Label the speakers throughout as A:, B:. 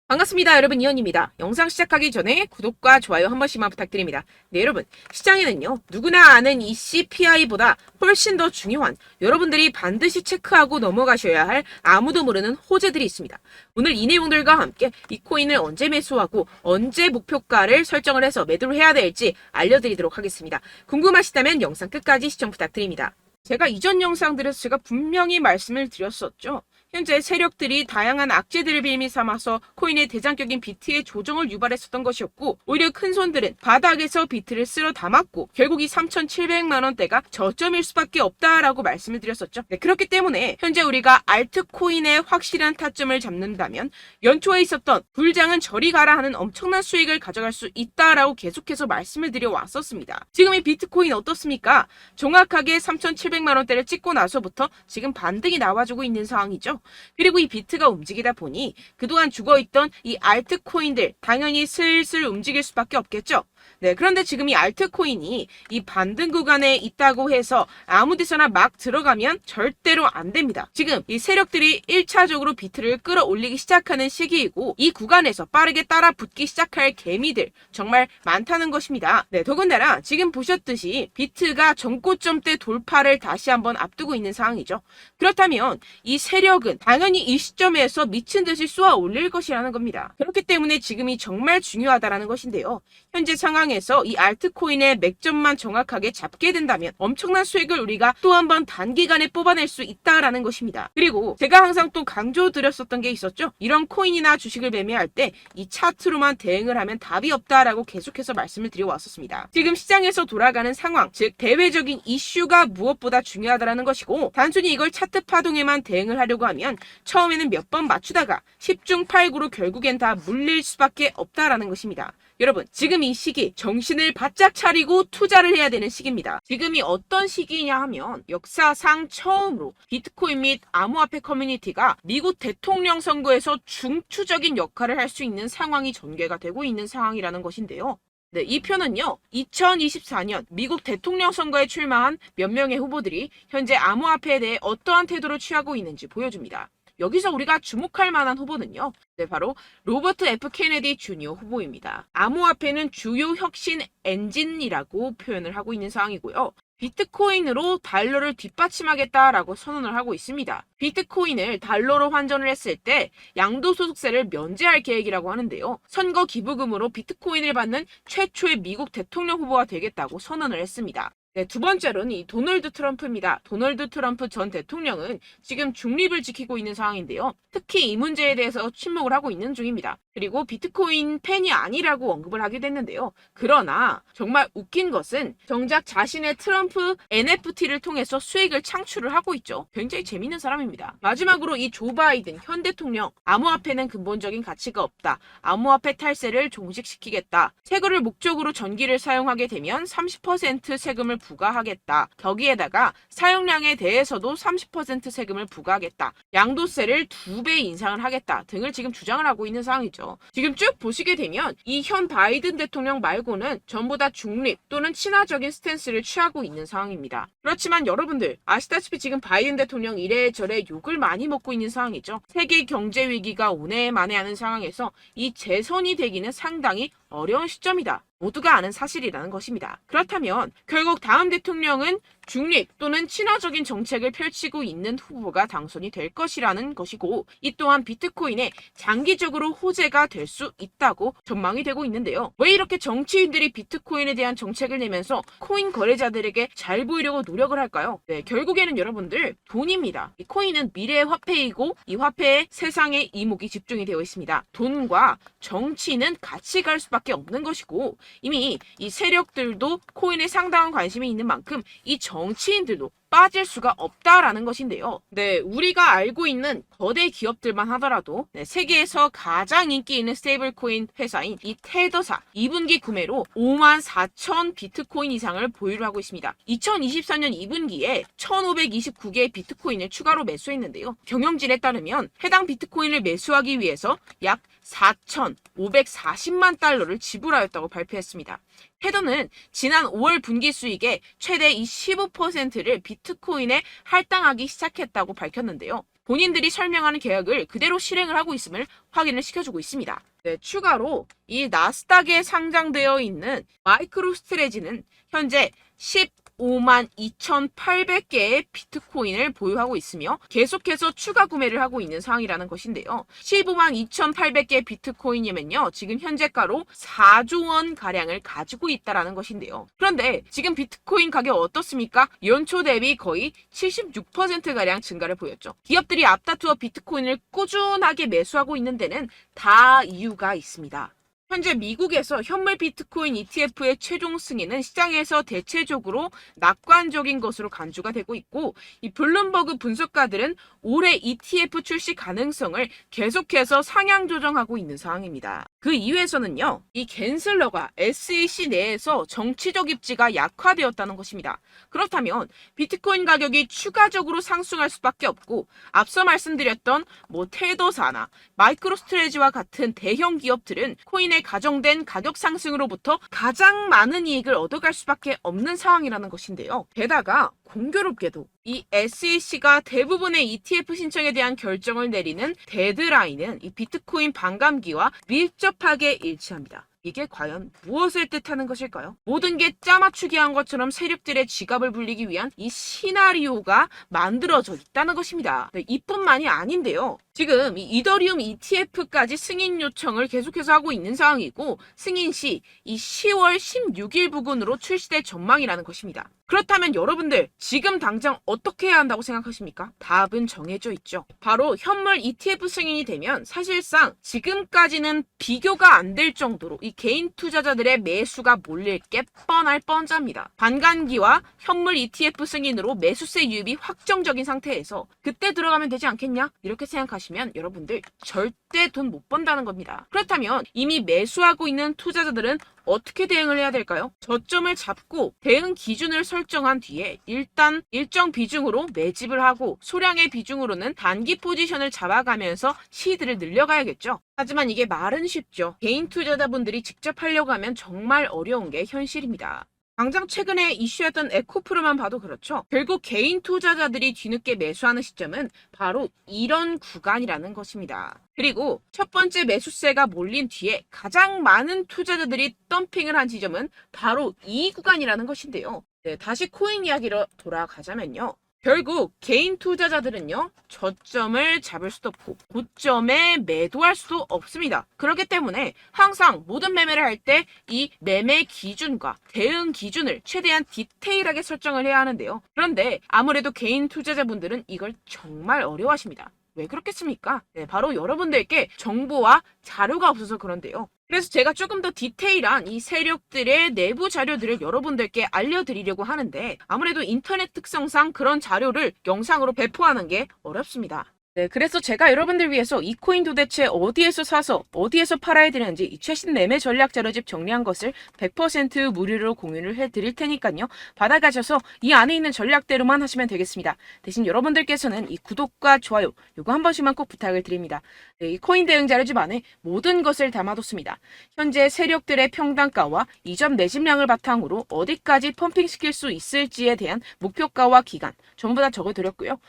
A: 반갑습니다. 여러분, 이현입니다. 영상 시작하기 전에 구독과 좋아요 한 번씩만 부탁드립니다. 네, 여러분, 시장에는요, 누구나 아는 이 CPI보다 훨씬 더 중요한, 여러분들이 반드시 체크하고 넘어가셔야 할 아무도 모르는 호재들이 있습니다. 오늘 이 내용들과 함께 이 코인을 언제 매수하고 언제 목표가를 설정을 해서 매도를 해야 될지 알려드리도록 하겠습니다. 궁금하시다면 영상 끝까지 시청 부탁드립니다. 제가 이전 영상들에서 제가 분명히 말씀을 드렸었죠. 현재 세력들이 다양한 악재들을 빌미 삼아서 코인의 대장격인 비트의 조정을 유발했었던 것이었고, 오히려 큰 손들은 바닥에서 비트를 쓸어 담았고 결국 이 3,700만 원대가 저점일 수밖에 없다라고 말씀을 드렸었죠. 네, 그렇기 때문에 현재 우리가 알트코인의 확실한 타점을 잡는다면 연초에 있었던 불장은 저리 가라 하는 엄청난 수익을 가져갈 수 있다라고 계속해서 말씀을 드려왔었습니다. 지금 이 비트코인 어떻습니까? 정확하게 3,700만 원대를 찍고 나서부터 지금 반등이 나와주고 있는 상황이죠. 그리고 이 비트가 움직이다 보니 그동안 죽어있던 이 알트코인들 당연히 슬슬 움직일 수밖에 없겠죠. 네, 그런데 지금 이 알트코인이 이 반등 구간에 있다고 해서 아무 데서나 막 들어가면 절대로 안 됩니다. 지금 이 세력들이 1차적으로 비트를 끌어올리기 시작하는 시기이고, 이 구간에서 빠르게 따라 붙기 시작할 개미들 정말 많다는 것입니다. 네, 더군다나 지금 보셨듯이 비트가 전고점대 돌파를 다시 한번 앞두고 있는 상황이죠. 그렇다면 이 세력은 당연히 이 시점에서 미친 듯이 쏘아 올릴 것이라는 겁니다. 그렇기 때문에 지금이 정말 중요하다라는 것인데요. 현재 상황에서 이 알트코인의 맥점만 정확하게 잡게 된다면 엄청난 수익을 우리가 또 한 번 단기간에 뽑아낼 수 있다라는 것입니다. 그리고 제가 항상 또 강조드렸었던 게 있었죠. 이런 코인이나 주식을 매매할 때 이 차트로만 대응을 하면 답이 없다라고 계속해서 말씀을 드려왔었습니다. 지금 시장에서 돌아가는 상황, 즉 대외적인 이슈가 무엇보다 중요하다라는 것이고, 단순히 이걸 차트 파동에만 대응을 하려고 하면 처음에는 몇 번 맞추다가 10중 8구로 결국엔 다 물릴 수밖에 없다라는 것입니다. 여러분, 지금 이 시기 정신을 바짝 차리고 투자를 해야 되는 시기입니다. 지금이 어떤 시기냐 하면 역사상 처음으로 비트코인 및 암호화폐 커뮤니티가 미국 대통령 선거에서 중추적인 역할을 할 수 있는 상황이 전개가 되고 있는 상황이라는 것인데요. 네, 이 표는요, 2024년 미국 대통령 선거에 출마한 몇 명의 후보들이 현재 암호화폐에 대해 어떠한 태도를 취하고 있는지 보여줍니다. 여기서 우리가 주목할 만한 후보는요, 네, 바로 로버트 F 케네디 주니어 후보입니다. 암호화폐는 주요 혁신 엔진이라고 표현을 하고 있는 상황이고요. 비트코인으로 달러를 뒷받침하겠다라고 선언을 하고 있습니다. 비트코인을 달러로 환전을 했을 때 양도소득세를 면제할 계획이라고 하는데요. 선거 기부금으로 비트코인을 받는 최초의 미국 대통령 후보가 되겠다고 선언을 했습니다. 네, 두 번째로는 이 도널드 트럼프입니다. 도널드 트럼프 전 대통령은 지금 중립을 지키고 있는 상황인데요. 특히 이 문제에 대해서 침묵을 하고 있는 중입니다. 그리고 비트코인 팬이 아니라고 언급을 하기도 했는데요. 그러나 정말 웃긴 것은 정작 자신의 트럼프 NFT를 통해서 수익을 창출을 하고 있죠. 굉장히 재밌는 사람입니다. 마지막으로 이 조 바이든 현 대통령, 암호화폐는 근본적인 가치가 없다. 암호화폐 탈세를 종식시키겠다. 세금을 목적으로 전기를 사용하게 되면 30% 세금을 부과하겠다. 거기에다가 사용량에 대해서도 30% 세금을 부과하겠다. 양도세를 2배 인상을 하겠다 등을 지금 주장을 하고 있는 상황이죠. 지금 쭉 보시게 되면 이 현 바이든 대통령 말고는 전부 다 중립 또는 친화적인 스탠스를 취하고 있는 상황입니다. 그렇지만 여러분들 아시다시피 지금 바이든 대통령 이래저래 욕을 많이 먹고 있는 상황이죠. 세계 경제 위기가 오네 만에 하는 상황에서 이 재선이 되기는 상당히 어려운 시점이다. 모두가 아는 사실이라는 것입니다. 그렇다면 결국 다음 대통령은 중립 또는 친화적인 정책을 펼치고 있는 후보가 당선이 될 것이라는 것이고, 이 또한 비트코인에 장기적으로 호재가 될 수 있다고 전망이 되고 있는데요. 왜 이렇게 정치인들이 비트코인에 대한 정책을 내면서 코인 거래자들에게 잘 보이려고 노력을 할까요? 네, 결국에는 여러분들 돈입니다. 이 코인은 미래의 화폐이고 이 화폐에 세상의 이목이 집중이 되어 있습니다. 돈과 정치는 같이 갈 수밖에 없는 것이고, 이미 이 세력들도 코인에 상당한 관심이 있는 만큼 이 정치인들도 빠질 수가 없다라는 것인데요. 네, 우리가 알고 있는 거대 기업들만 하더라도 세계에서 가장 인기 있는 스테이블 코인 회사인 이 테더사 2분기 구매로 54,000 비트코인 이상을 보유를 하고 있습니다. 2024년 2분기에 1,529개의 비트코인을 추가로 매수했는데요. 경영진에 따르면 해당 비트코인을 매수하기 위해서 약 4,540만 달러를 지불하였다고 발표했습니다. 테더는 지난 5월 분기 수익의 최대 15%를 비트코인에 할당하기 시작했다고 밝혔는데요. 본인들이 설명하는 계약을 그대로 실행을 하고 있음을 확인을 시켜주고 있습니다. 네, 추가로 이 나스닥에 상장되어 있는 마이크로스트레지는 현재 15만 2,800개의 비트코인을 보유하고 있으며 계속해서 추가 구매를 하고 있는 상황이라는 것인데요. 15만 2,800개 비트코인이면요, 지금 현재가로 4조 원 가량을 가지고 있다라는 것인데요. 그런데 지금 비트코인 가격 어떻습니까? 연초 대비 거의 76% 가량 증가를 보였죠. 기업들이 앞다투어 비트코인을 꾸준하게 매수하고 있는 데는 다 이유가 있습니다. 현재 미국에서 현물 비트코인 ETF의 최종 승인은 시장에서 대체적으로 낙관적인 것으로 간주가 되고 있고, 이 블룸버그 분석가들은 올해 ETF 출시 가능성을 계속해서 상향 조정하고 있는 상황입니다. 그 이유에서는요, 이 갠슬러가 SEC 내에서 정치적 입지가 약화되었다는 것입니다. 그렇다면 비트코인 가격이 추가적으로 상승할 수밖에 없고, 앞서 말씀드렸던 테더사나 마이크로스트레지와 같은 대형 기업들은 코인의 가정된 가격 상승으로부터 가장 많은 이익을 얻어갈 수밖에 없는 상황이라는 것인데요. 게다가 공교롭게도 이 SEC가 대부분의 ETF 신청에 대한 결정을 내리는 데드라인은 이 비트코인 반감기와 밀접하게 일치합니다. 이게 과연 무엇을 뜻하는 것일까요? 모든 게 짜맞추기 한 것처럼 세력들의 지갑을 불리기 위한 이 시나리오가 만들어져 있다는 것입니다. 네, 이뿐만이 아닌데요. 지금 이 이더리움 ETF까지 승인 요청을 계속해서 하고 있는 상황이고, 승인 시 이 10월 16일 부근으로 출시될 전망이라는 것입니다. 그렇다면 여러분들 지금 당장 어떻게 해야 한다고 생각하십니까? 답은 정해져 있죠. 바로 현물 ETF 승인이 되면 사실상 지금까지는 비교가 안 될 정도로 이 개인 투자자들의 매수가 몰릴 게 뻔할 뻔잡니다. 반감기와 현물 ETF 승인으로 매수세 유입이 확정적인 상태에서 그때 들어가면 되지 않겠냐? 이렇게 생각하시면 여러분들 절대 돈 못 번다는 겁니다. 그렇다면 이미 매수하고 있는 투자자들은 어떻게 대응을 해야 될까요? 저점을 잡고 대응 기준을 설정한 뒤에 일단 일정 비중으로 매집을 하고 소량의 비중으로는 단기 포지션을 잡아가면서 시드를 늘려가야겠죠. 하지만 이게 말은 쉽죠. 개인 투자자분들이 직접 하려고 하면 정말 어려운 게 현실입니다. 당장 최근에 이슈였던 에코프로만 봐도 그렇죠. 결국 개인 투자자들이 뒤늦게 매수하는 시점은 바로 이런 구간이라는 것입니다. 그리고 첫 번째 매수세가 몰린 뒤에 가장 많은 투자자들이 덤핑을 한 지점은 바로 이 구간이라는 것인데요. 네, 다시 코인 이야기로 돌아가자면요. 결국 개인 투자자들은요, 저점을 잡을 수도 없고 고점에 매도할 수도 없습니다. 그렇기 때문에 항상 모든 매매를 할 때 이 매매 기준과 대응 기준을 최대한 디테일하게 설정을 해야 하는데요. 그런데 아무래도 개인 투자자분들은 이걸 정말 어려워하십니다. 왜 그렇겠습니까? 네, 바로 여러분들께 정보와 자료가 없어서 그런데요. 그래서 제가 조금 더 디테일한 이 세력들의 내부 자료들을 여러분들께 알려드리려고 하는데, 아무래도 인터넷 특성상 그런 자료를 영상으로 배포하는 게 어렵습니다. 네, 그래서 제가 여러분들 위해서 이 코인 도대체 어디에서 사서 어디에서 팔아야 되는지 이 최신 매매 전략 자료집 정리한 것을 100% 무료로 공유를 해드릴 테니까요. 받아가셔서 이 안에 있는 전략대로만 하시면 되겠습니다. 대신 여러분들께서는 이 구독과 좋아요 요거 한 번씩만 꼭 부탁을 드립니다. 네, 이 코인 대응 자료집 안에 모든 것을 담아뒀습니다. 현재 세력들의 평단가와 이점 매집량을 바탕으로 어디까지 펌핑시킬 수 있을지에 대한 목표가와 기간 전부 다 적어드렸고요.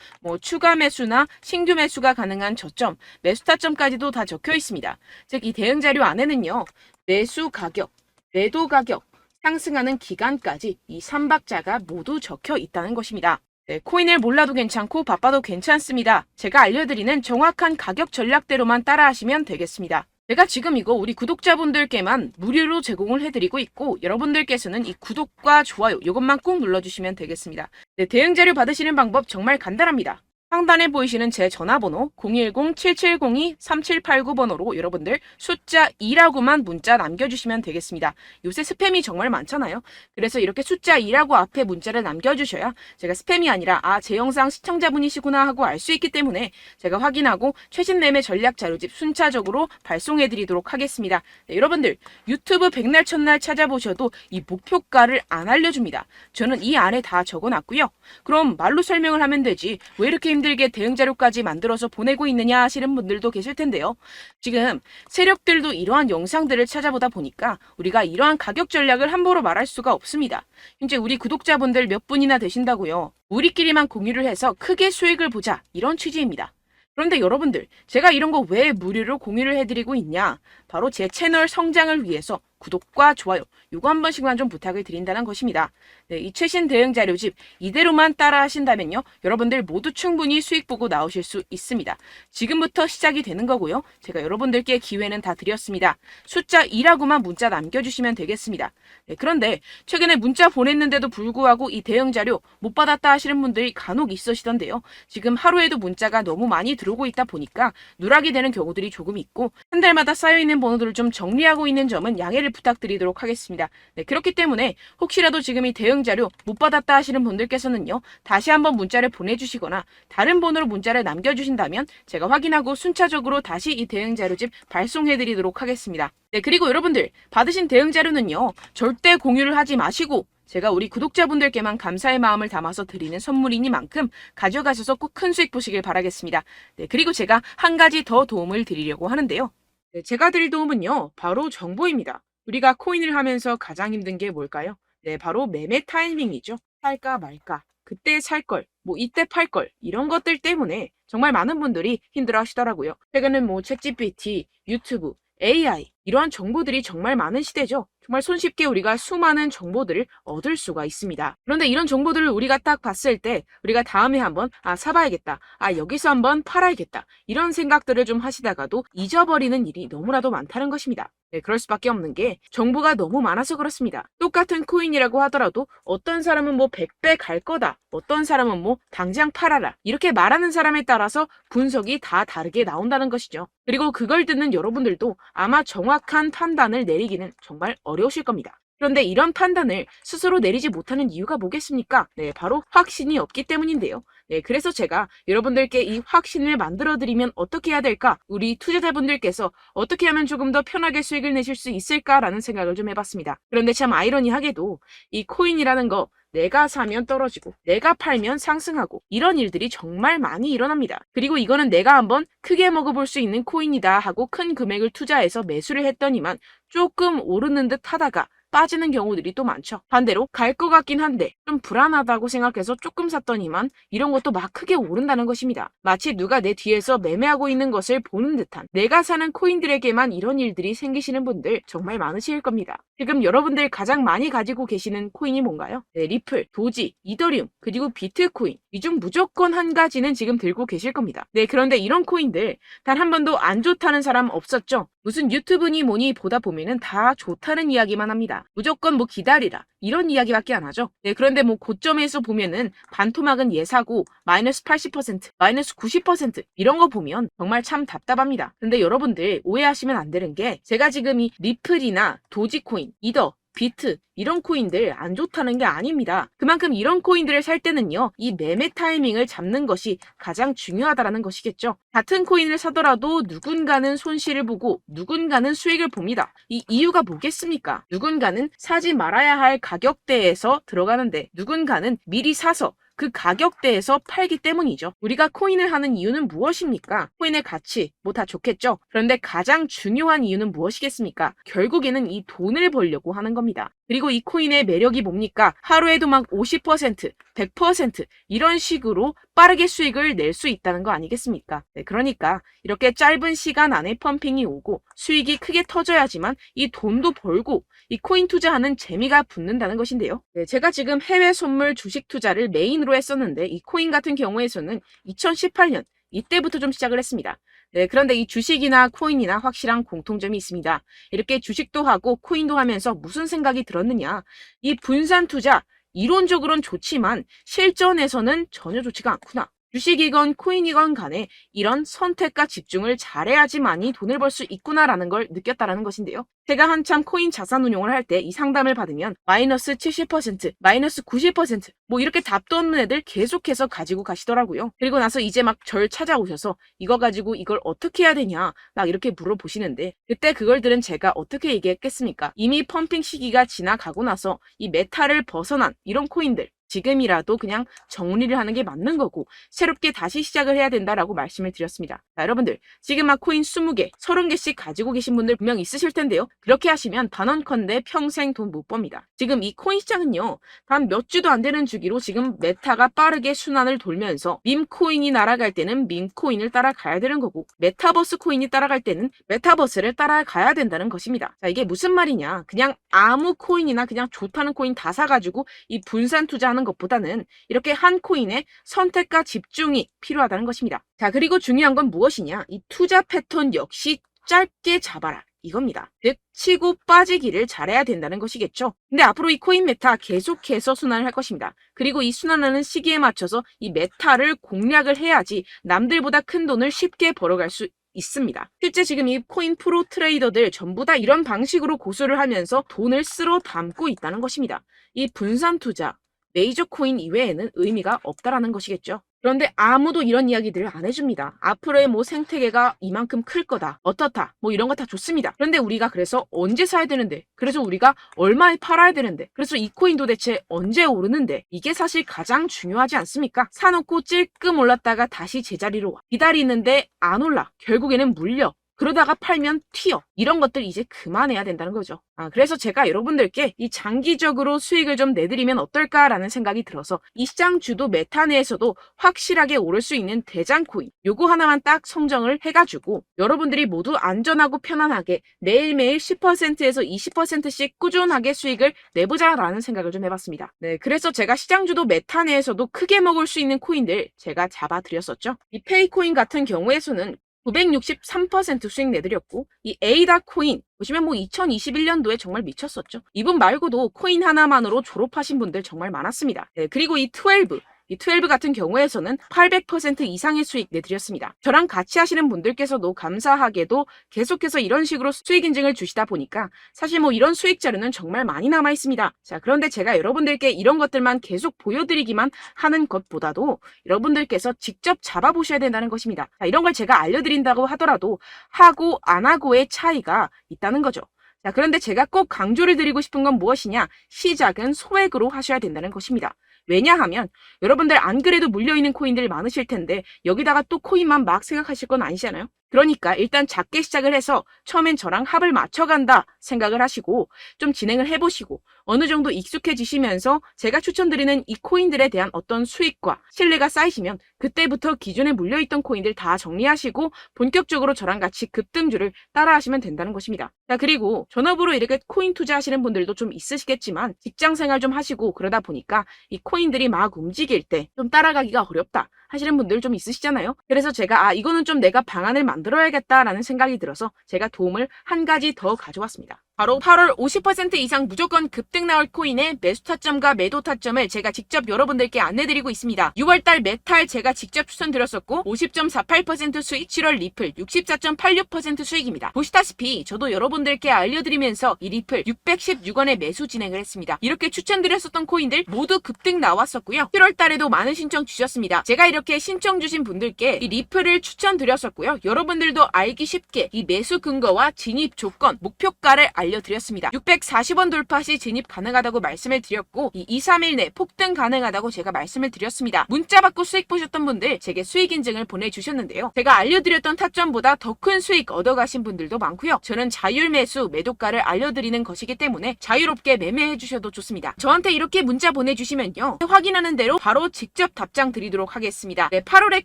A: 추가 매수나 신규 매수가 가능한 저점, 매수 타점까지도 다 적혀 있습니다. 즉, 이 대응 자료 안에는요, 매수 가격, 매도 가격, 상승하는 기간까지 이 3박자가 모두 적혀 있다는 것입니다. 네, 코인을 몰라도 괜찮고 바빠도 괜찮습니다. 제가 알려드리는 정확한 가격 전략대로만 따라하시면 되겠습니다. 제가 지금 이거 우리 구독자분들께만 무료로 제공을 해드리고 있고, 여러분들께서는 이 구독과 좋아요 이것만 꼭 눌러주시면 되겠습니다. 네, 대응 자료 받으시는 방법 정말 간단합니다. 상단에 보이시는 제 전화번호 010-7702-3789번호로 여러분들 숫자 2라고만 문자 남겨주시면 되겠습니다. 요새 스팸이 정말 많잖아요. 그래서 이렇게 숫자 2라고 앞에 문자를 남겨주셔야 제가 스팸이 아니라 제 영상 시청자분이시구나 하고 알 수 있기 때문에 제가 확인하고 최신 매매 전략 자료집 순차적으로 발송해드리도록 하겠습니다. 네, 여러분들 유튜브 백날 첫날 찾아보셔도 이 목표가를 안 알려줍니다. 저는 이 안에 다 적어놨고요. 그럼 말로 설명을 하면 되지 왜 이렇게 힘들게 대응 자료까지 만들어서 보내고 있느냐 하시는 분들도 계실 텐데요. 지금 세력들도 이러한 영상들을 찾아보다 보니까 우리가 이러한 가격 전략을 함부로 말할 수가 없습니다. 현재 우리 구독자분들 몇 분이나 되신다고요. 우리끼리만 공유를 해서 크게 수익을 보자 이런 취지입니다. 그런데 여러분들, 제가 이런 거 왜 무료로 공유를 해드리고 있냐? 바로 제 채널 성장을 위해서 구독과 좋아요, 요거 한 번씩만 좀 부탁을 드린다는 것입니다. 네, 이 최신 대응 자료집 이대로만 따라 하신다면요, 여러분들 모두 충분히 수익 보고 나오실 수 있습니다. 지금부터 시작이 되는 거고요. 제가 여러분들께 기회는 다 드렸습니다. 숫자 2라고만 문자 남겨주시면 되겠습니다. 네, 그런데 최근에 문자 보냈는데도 불구하고 이 대응 자료 못 받았다 하시는 분들이 간혹 있으시던데요. 지금 하루에도 문자가 너무 많이 들어오고 있다 보니까 누락이 되는 경우들이 조금 있고, 한 달마다 쌓여있는 번호들을 좀 정리하고 있는 점은 양해를 부탁드리도록 하겠습니다. 네, 그렇기 때문에 혹시라도 지금 이 대응 자료 못 받았다 하시는 분들께서는요, 다시 한번 문자를 보내주시거나 다른 번호로 문자를 남겨주신다면 제가 확인하고 순차적으로 다시 이 대응 자료집 발송해드리도록 하겠습니다. 네, 그리고 여러분들 받으신 대응 자료는요, 절대 공유를 하지 마시고 제가 우리 구독자분들께만 감사의 마음을 담아서 드리는 선물이니만큼 가져가셔서 꼭 큰 수익 보시길 바라겠습니다. 네, 그리고 제가 한 가지 더 도움을 드리려고 하는데요. 네, 제가 드릴 도움은요, 바로 정보입니다. 우리가 코인을 하면서 가장 힘든 게 뭘까요? 네, 바로 매매 타이밍이죠. 살까 말까, 그때 살 걸, 뭐 이때 팔 걸, 이런 것들 때문에 정말 많은 분들이 힘들어 하시더라고요. 최근은 뭐 챗GPT, 유튜브, AI, 이러한 정보들이 정말 많은 시대죠. 정말 손쉽게 우리가 수많은 정보들을 얻을 수가 있습니다. 그런데 이런 정보들을 우리가 딱 봤을 때 우리가 다음에 한번 사봐야겠다, 여기서 한번 팔아야겠다, 이런 생각들을 좀 하시다가도 잊어버리는 일이 너무나도 많다는 것입니다. 네, 그럴 수밖에 없는 게 정보가 너무 많아서 그렇습니다. 똑같은 코인이라고 하더라도 어떤 사람은 뭐 100배 갈 거다, 어떤 사람은 뭐 당장 팔아라, 이렇게 말하는 사람에 따라서 분석이 다 다르게 나온다는 것이죠. 그리고 그걸 듣는 여러분들도 아마 정확한 판단을 내리기는 정말 어려우실 겁니다. 그런데 이런 판단을 스스로 내리지 못하는 이유가 뭐겠습니까? 네, 바로 확신이 없기 때문인데요. 네, 그래서 제가 여러분들께 이 확신을 만들어드리면 어떻게 해야 될까? 우리 투자자분들께서 어떻게 하면 조금 더 편하게 수익을 내실 수 있을까라는 생각을 좀 해봤습니다. 그런데 참 아이러니하게도 이 코인이라는 거, 내가 사면 떨어지고 내가 팔면 상승하고, 이런 일들이 정말 많이 일어납니다. 그리고 이거는 내가 한번 크게 먹어볼 수 있는 코인이다 하고 큰 금액을 투자해서 매수를 했더니만 조금 오르는 듯 하다가 빠지는 경우들이 또 많죠. 반대로 갈 것 같긴 한데 좀 불안하다고 생각해서 조금 샀더니만 이런 것도 막 크게 오른다는 것입니다. 마치 누가 내 뒤에서 매매하고 있는 것을 보는 듯한, 내가 사는 코인들에게만 이런 일들이 생기시는 분들 정말 많으실 겁니다. 지금 여러분들 가장 많이 가지고 계시는 코인이 뭔가요? 네, 리플, 도지, 이더리움, 그리고 비트코인, 이 중 무조건 한 가지는 지금 들고 계실 겁니다. 네, 그런데 이런 코인들 단 한 번도 안 좋다는 사람 없었죠? 무슨 유튜브니 뭐니 보다 보면은 다 좋다는 이야기만 합니다. 무조건 뭐 기다리라, 이런 이야기밖에 안 하죠. 네, 그런데 뭐 고점에서 보면은 반토막은 예사고 마이너스 80%, 마이너스 90% 이런 거 보면 정말 참 답답합니다. 근데 여러분들 오해하시면 안 되는 게, 제가 지금 이 리플이나 도지코인, 이더, 비트, 이런 코인들 안 좋다는 게 아닙니다. 그만큼 이런 코인들을 살 때는요, 이 매매 타이밍을 잡는 것이 가장 중요하다는 것이겠죠. 같은 코인을 사더라도 누군가는 손실을 보고 누군가는 수익을 봅니다. 이 이유가 뭐겠습니까? 누군가는 사지 말아야 할 가격대에서 들어가는데 누군가는 미리 사서 그 가격대에서 팔기 때문이죠. 우리가 코인을 하는 이유는 무엇입니까? 코인의 가치, 뭐 다 좋겠죠. 그런데 가장 중요한 이유는 무엇이겠습니까? 결국에는 이 돈을 벌려고 하는 겁니다. 그리고 이 코인의 매력이 뭡니까? 하루에도 막 50%, 100% 이런 식으로 빠르게 수익을 낼 수 있다는 거 아니겠습니까? 네, 그러니까 이렇게 짧은 시간 안에 펌핑이 오고 수익이 크게 터져야지만 이 돈도 벌고 이 코인 투자하는 재미가 붙는다는 것인데요. 네, 제가 지금 해외 선물 주식 투자를 메인으로 했었는데 이 코인 같은 경우에서는 2018년 이때부터 좀 시작을 했습니다. 네, 그런데 이 주식이나 코인이나 확실한 공통점이 있습니다. 이렇게 주식도 하고 코인도 하면서 무슨 생각이 들었느냐? 이 분산 투자, 이론적으로는 좋지만 실전에서는 전혀 좋지가 않구나. 주식이건 코인이건 간에 이런 선택과 집중을 잘해야지만이 돈을 벌 수 있구나라는 걸 느꼈다라는 것인데요. 제가 한참 코인 자산 운용을 할 때 이 상담을 받으면 마이너스 70%, 마이너스 90% 뭐 이렇게 답도 없는 애들 계속해서 가지고 가시더라고요. 그리고 나서 이제 막 절 찾아오셔서 이거 가지고 이걸 어떻게 해야 되냐 막 이렇게 물어보시는데, 그때 그걸 들은 제가 어떻게 얘기했겠습니까? 이미 펌핑 시기가 지나가고 나서 이 메타를 벗어난 이런 코인들, 지금이라도 그냥 정리를 하는 게 맞는 거고 새롭게 다시 시작을 해야 된다라고 말씀을 드렸습니다. 자, 여러분들 지금 막 코인 20개, 30개씩 가지고 계신 분들 분명 있으실 텐데요. 그렇게 하시면 단언컨대 평생 돈 못 법니다. 지금 이 코인 시장은요. 단 몇 주도 안 되는 주기로 지금 메타가 빠르게 순환을 돌면서 밈코인이 날아갈 때는 밈코인을 따라가야 되는 거고 메타버스 코인이 따라갈 때는 메타버스를 따라가야 된다는 것입니다. 자, 이게 무슨 말이냐. 그냥 아무 코인이나 그냥 좋다는 코인 다 사가지고 이 분산 투자하는 것보다는 이렇게 한 코인에 선택과 집중이 필요하다는 것입니다. 자, 그리고 중요한 건 무엇이냐. 이 투자 패턴 역시 짧게 잡아라. 이겁니다. 즉 치고 빠지기를 잘해야 된다는 것이겠죠. 근데 앞으로 이 코인 메타 계속해서 순환을 할 것입니다. 그리고 이 순환하는 시기에 맞춰서 이 메타를 공략을 해야지 남들보다 큰 돈을 쉽게 벌어갈 수 있습니다. 실제 지금 이 코인 프로 트레이더들 전부 다 이런 방식으로 고수를 하면서 돈을 쓸어 담고 있다는 것입니다. 이 분산 투자, 메이저 코인 이외에는 의미가 없다라는 것이겠죠. 그런데 아무도 이런 이야기들을 안 해줍니다. 앞으로의 뭐 생태계가 이만큼 클 거다. 어떻다. 뭐 이런 거 다 좋습니다. 그런데 우리가 그래서 언제 사야 되는데? 그래서 우리가 얼마에 팔아야 되는데? 그래서 이 코인 도대체 언제 오르는데? 이게 사실 가장 중요하지 않습니까? 사놓고 찔끔 올랐다가 다시 제자리로 와. 기다리는데 안 올라. 결국에는 물려. 그러다가 팔면 튀어. 이런 것들 이제 그만해야 된다는 거죠. 그래서 제가 여러분들께 이 장기적으로 수익을 좀 내드리면 어떨까라는 생각이 들어서 이 시장 주도 메타 내에서도 확실하게 오를 수 있는 대장 코인 요거 하나만 딱 선정을 해가지고 여러분들이 모두 안전하고 편안하게 매일매일 10%에서 20%씩 꾸준하게 수익을 내보자라는 생각을 좀 해봤습니다. 네, 그래서 제가 시장 주도 메타 내에서도 크게 먹을 수 있는 코인들 제가 잡아드렸었죠. 이 페이코인 같은 경우에서는 963% 수익 내드렸고 이 에이다 코인 보시면 뭐 2021년도에 정말 미쳤었죠. 이분 말고도 코인 하나만으로 졸업하신 분들 정말 많았습니다. 네, 그리고 이 12 같은 경우에서는 800% 이상의 수익 내드렸습니다. 저랑 같이 하시는 분들께서도 감사하게도 계속해서 이런 식으로 수익 인증을 주시다 보니까 사실 뭐 이런 수익 자료는 정말 많이 남아 있습니다. 자, 그런데 제가 여러분들께 이런 것들만 계속 보여드리기만 하는 것보다도 여러분들께서 직접 잡아보셔야 된다는 것입니다. 자, 이런 걸 제가 알려드린다고 하더라도 하고 안 하고의 차이가 있다는 거죠. 자, 그런데 제가 꼭 강조를 드리고 싶은 건 무엇이냐? 시작은 소액으로 하셔야 된다는 것입니다. 왜냐하면 여러분들 안 그래도 물려있는 코인들 많으실 텐데 여기다가 또 코인만 막 생각하실 건 아니잖아요. 그러니까 일단 작게 시작을 해서 처음엔 저랑 합을 맞춰간다 생각을 하시고 좀 진행을 해보시고 어느 정도 익숙해지시면서 제가 추천드리는 이 코인들에 대한 어떤 수익과 신뢰가 쌓이시면 그때부터 기존에 물려있던 코인들 다 정리하시고 본격적으로 저랑 같이 급등주를 따라하시면 된다는 것입니다. 자, 그리고 전업으로 이렇게 코인 투자하시는 분들도 좀 있으시겠지만 직장생활 좀 하시고 그러다 보니까 이 코인들이 막 움직일 때 좀 따라가기가 어렵다 하시는 분들 좀 있으시잖아요. 그래서 제가 이거는 좀 내가 방안을 만들어야겠다라는 생각이 들어서 제가 도움을 한 가지 더 가져왔습니다. 바로 8월 50% 이상 무조건 급등 나올 코인의 매수 타점과 매도 타점을 제가 직접 여러분들께 안내드리고 있습니다. 6월달 메탈 제가 직접 추천드렸었고 50.48% 수익, 7월 리플 64.86% 수익입니다. 보시다시피 저도 여러분들께 알려드리면서 이 리플 616원에 매수 진행을 했습니다. 이렇게 추천드렸었던 코인들 모두 급등 나왔었고요. 7월달에도 많은 신청 주셨습니다. 제가 이렇게 신청 주신 분들께 이 리플을 추천드렸었고요. 여러분들도 알기 쉽게 이 매수 근거와 진입 조건, 목표가를 알려드렸습니다. 640원 돌파 시 진입 가능하다고 말씀을 드렸고 이 2-3일 내 폭등 가능하다고 제가 말씀을 드렸습니다. 문자 받고 수익 보셨던 분들 제게 수익 인증을 보내주셨는데요. 제가 알려드렸던 타점보다 더 큰 수익 얻어가신 분들도 많고요. 저는 자율 매수 매도가를 알려드리는 것이기 때문에 자유롭게 매매해 주셔도 좋습니다. 저한테 이렇게 문자 보내주시면요. 확인하는 대로 바로 직접 답장 드리도록 하겠습니다. 네, 8월의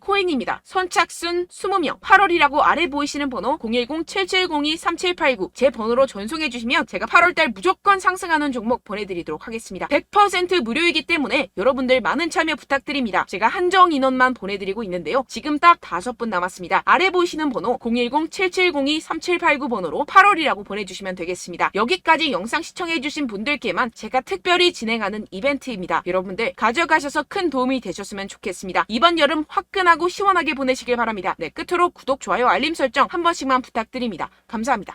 A: 코인입니다. 선착순 20명 8월이라고 아래 보이시는 번호 010-7702-3789 제 번호로 전송해 주시면 제가 8월달 무조건 상승하는 종목 보내드리도록 하겠습니다. 100% 무료이기 때문에 여러분들 많은 참여 부탁드립니다. 제가 한정 인원만 보내드리고 있는데요. 지금 딱 5분 남았습니다. 아래 보이시는 번호 010-7702-3789 번호로 8월이라고 보내주시면 되겠습니다. 여기까지 영상 시청해주신 분들께만 제가 특별히 진행하는 이벤트입니다. 여러분들 가져가셔서 큰 도움이 되셨으면 좋겠습니다. 이번 여름 화끈하고 시원하게 보내시길 바랍니다. 네, 끝으로 구독, 좋아요, 알림 설정 한 번씩만 부탁드립니다. 감사합니다.